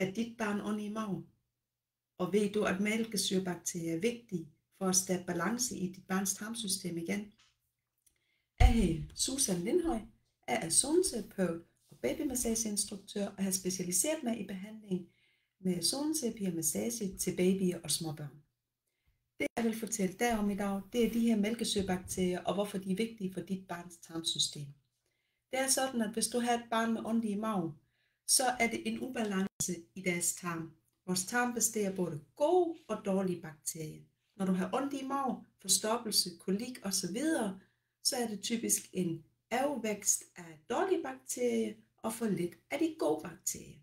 have dit barn ondt i maven? Og ved du, at mælkesyrebakterier er vigtige for at skabe balance i dit barns tarmsystem igen? Jeg hedder Susan Lindhøj. Jeg er zoneterapeut og babymassageinstruktør og har specialiseret mig i behandling med zoneterapi og massage til babyer og småbørn. Det jeg vil fortælle dig om i dag, det er de her mælkesyrebakterier og hvorfor de er vigtige for dit barns tarmsystem. Det er sådan, at hvis du har et barn med ondt i maven, så er det en ubalance i deres tarm. Vores tarm består af både gode og dårlige bakterier. Når du har ondt i maven, forstoppelse, kolik osv., så er det typisk en overvækst af dårlige bakterier og for lidt af de gode bakterier.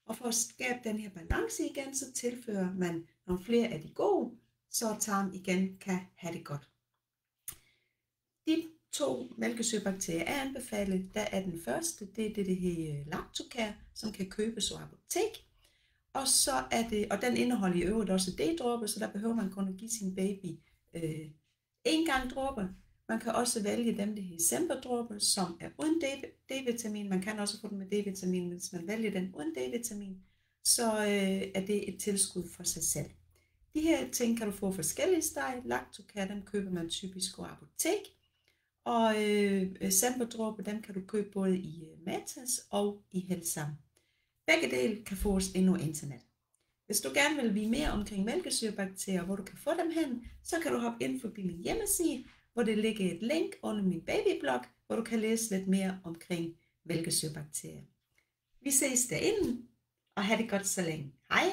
Og for at skabe den her balance igen, så tilfører man nogle flere af de gode, så tarmen igen kan have det godt. De 2 mælkesyrebakterier er anbefalet. Der er den første, det er det her Lactocare, som kan købes på apotek. Og så er det, og den indeholder i øvrigt også D-dråber, så der behøver man kun at give sin baby 1 gang dråber. Man kan også vælge dem, der hedder Semper-dråber, som er uden D-vitamin. Man kan også få dem med D-vitamin, hvis man vælger den uden D-vitamin, så er det et tilskud for sig selv. De her ting kan du få forskellige steder. Lactocare, dem køber man typisk på apotek. Og Semper-dråber, dem kan du købe både i Matas og i Helsam. Begge dele kan fås ind på internet. Hvis du gerne vil vide mere omkring mælkesyrebakterier, hvor du kan få dem hen, så kan du hoppe ind forbi min hjemmeside, hvor det ligger et link under min babyblog, hvor du kan læse lidt mere omkring mælkesyrebakterier. Vi ses derinde, og have det godt så længe. Hej!